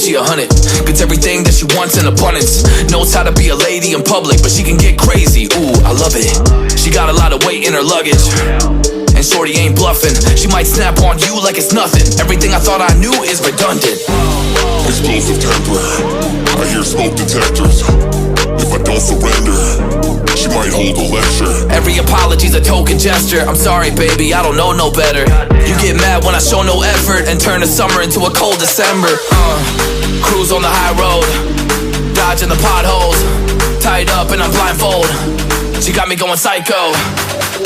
she 100. Gets everything that she wants in abundance. Knows how to be a lady in public, but she can get crazy. Ooh, I love it. She got a lot of weight in her luggage, and shorty ain't bluffing. She might snap on you like it's nothing. Everything I thought I knew is redundant. Explosive temper, I hear smoke detectors. If I don't surrender, she might hold a lecture. Every apology's a token gesture. I'm sorry, baby, I don't know no better. You get mad when I show no effort and turn the summer into a cold December. Cruise on the high road, dodging the potholes, tied up and I'm blindfold. She got me going psycho.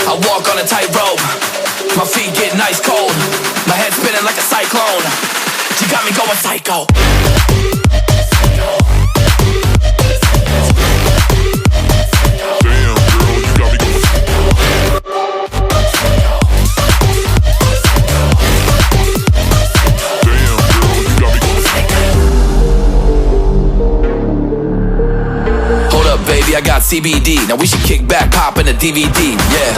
I walk on a tightrope, my feet getting ice cold, my head spinning like a cyclone. She got me going psycho. Baby, I got CBD. Now we should kick back, pop in a DVD, yeah.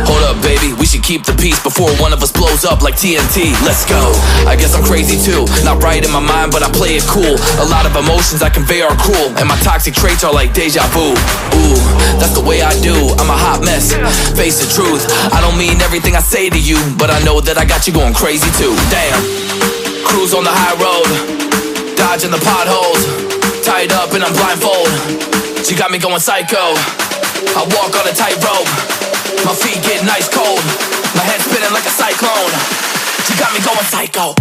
Hold up, baby, we should keep the peace before one of us blows up like TNT. Let's go. I guess I'm crazy too. Not right in my mind, but I play it cool. A lot of emotions I convey are cruel, and my toxic traits are like deja vu. Ooh, that's the way I do. I'm a hot mess, face the truth. I don't mean everything I say to you, but I know that I got you going crazy too. Damn. Cruise on the high road, dodging the potholes, tied up and I'm blindfold. She got me going psycho. I walk on a tightrope, my feet getting ice cold, my head spinning like a cyclone. She got me going psycho.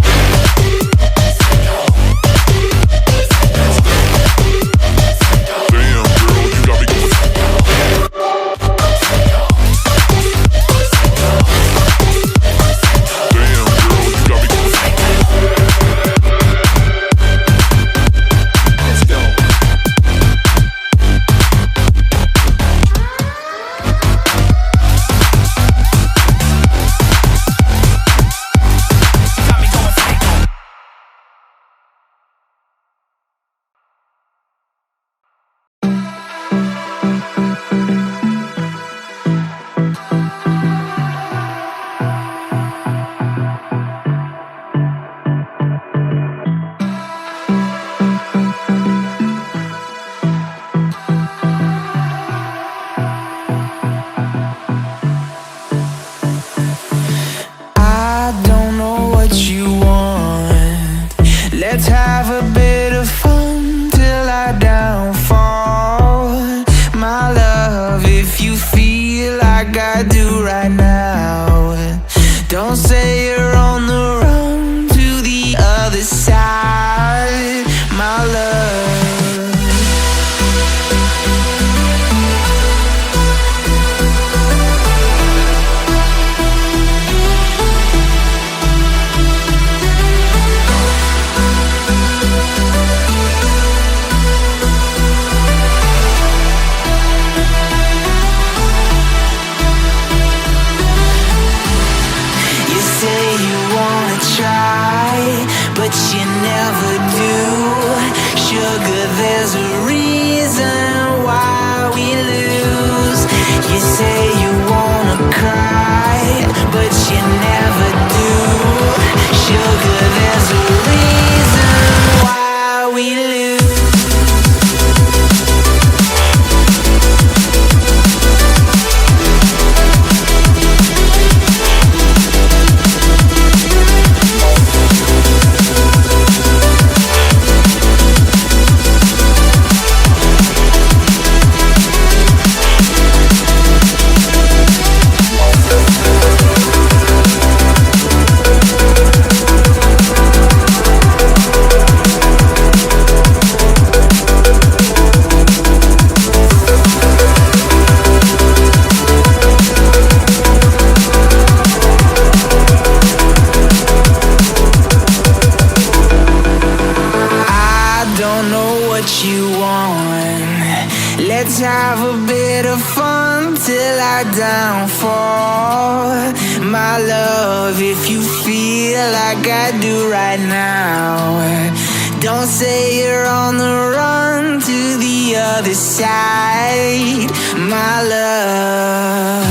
Don't say you're on the run to the other side, my love.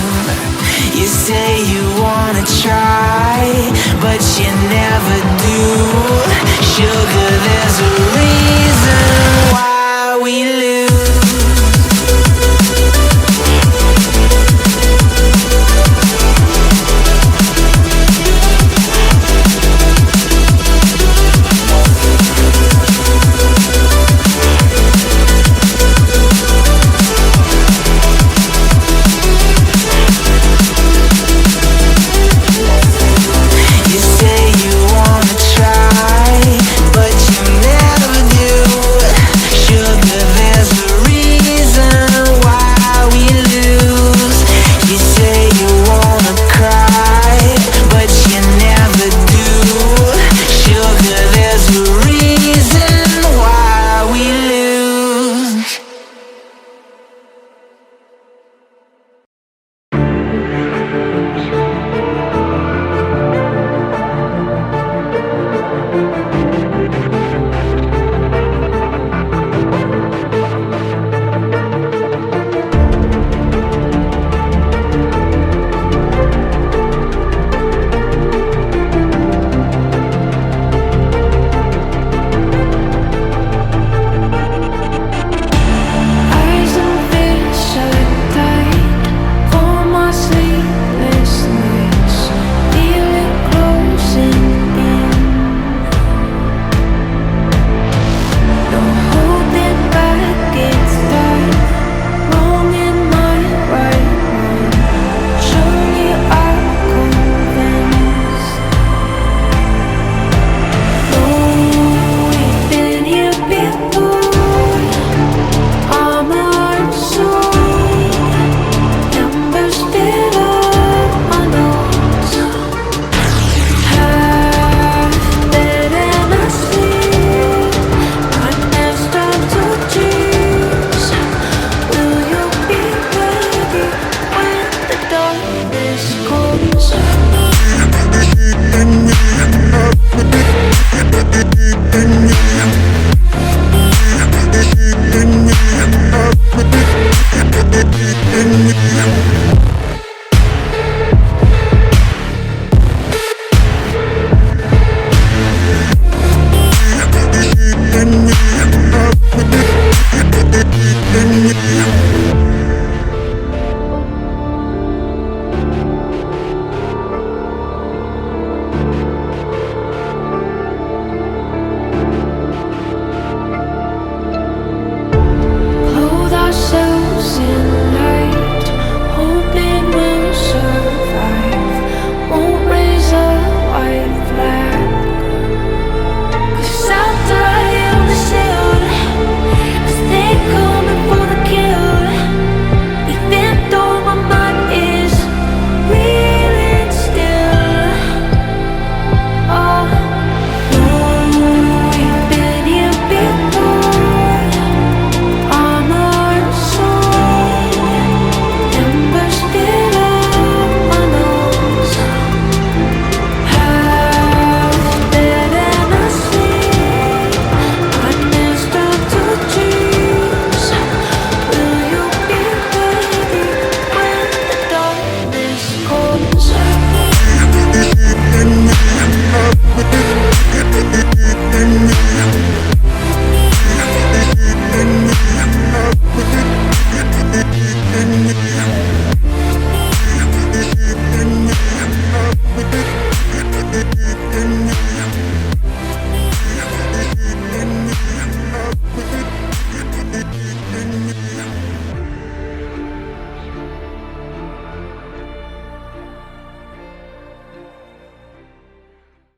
You say you wanna try, but you never do. Sugar, there's a